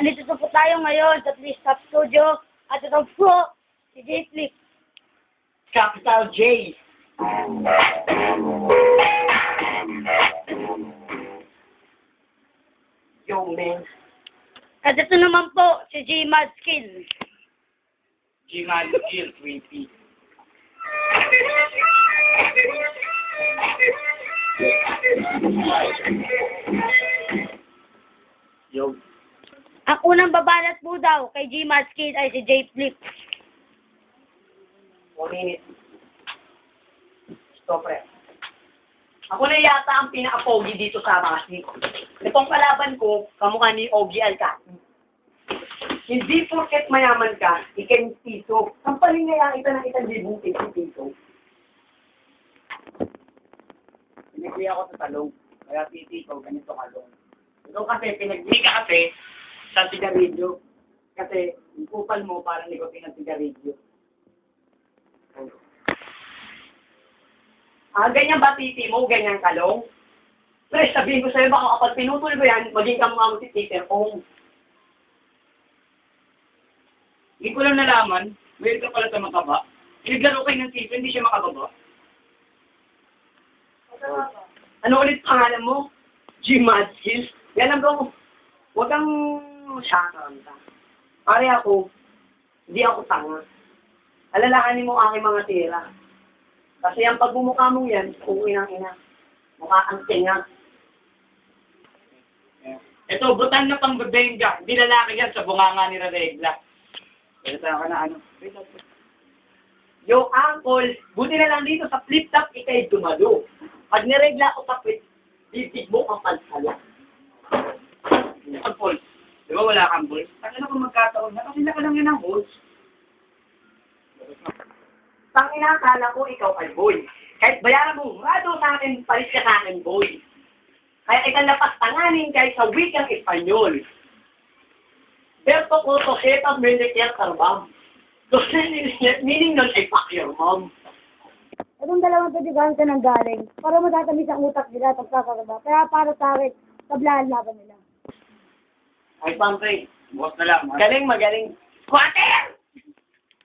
Andito po tayo ngayon sa Three Stop Studio at ito po si J Flip. Capital J. Yo, man. At ito naman po si J Mad Skill. G-Man Skill, Sweetie. Yo. Ang unang babanat po daw kay J Mad Skill ay si J Flip. 1 minute. Stop, pre. Ako na yata ang pinaka-pogi dito sa Masi. Itong kalaban ko, kamukha ni Ogie Alcati. Hindi porket mayaman ka, ikan piso. Ang palingaya kita ng 1,000 piso. Pinagli ako sa talong. Kaya titi ko, ganito kalong. Ito kasi, pinagli ka kasi sa sigarilyo. Kasi, yung kupal mo, parang nikotin ng sigarilyo. Ganyan ba titi mo, ganyan kalong? Pre, sabihin ko sa'yo, baka kapag pinutol ko yan, maging kamukha mo si Peter Ong. Hindi ko lang nalaman, mayroon ka pala sa makaba. Pinaglaro kayo ng tito, hindi siya makababa. Ano ulit pangalan mo? G-Mad Skills? Yan lang ko. Huwag kang shakanta. Pare ako, hindi ako tanga. Alalahanin mo aking mga tira. Kasi ang pagmumukha mong yan, kung inang-ina. Mukha kang tinga. Ito, butan na pang bebenga. Hindi lalaki yan sa bunganga ni Regla. Ito ka na ano. Yo, uncle, buti na lang dito sa flip-top, ikay dumalo. Pag niregla o kapit, bibig mo ang pansala. Uncle, di ba wala kang balls? Tangina kung magkataon na, kasi naka lang yun ang balls. Tangina, akala ko ikaw ay boy. Kahit bayaran mo, rado sa akin, palis ka sa akin, boy. Kaya ikang lapas tanganin kahit sa wikang Espanyol. Berto Coto, Ketang Medicare Carbam. Meaning nun ay fuck your mom. Itong dalawang tutigahan ka nang galing para matatamis ang utak nila at pagkakagaba. Kaya para sa akin, tablaan laban nila. Ay, Pampre, boss na lang. Galing, magaling. Squatter!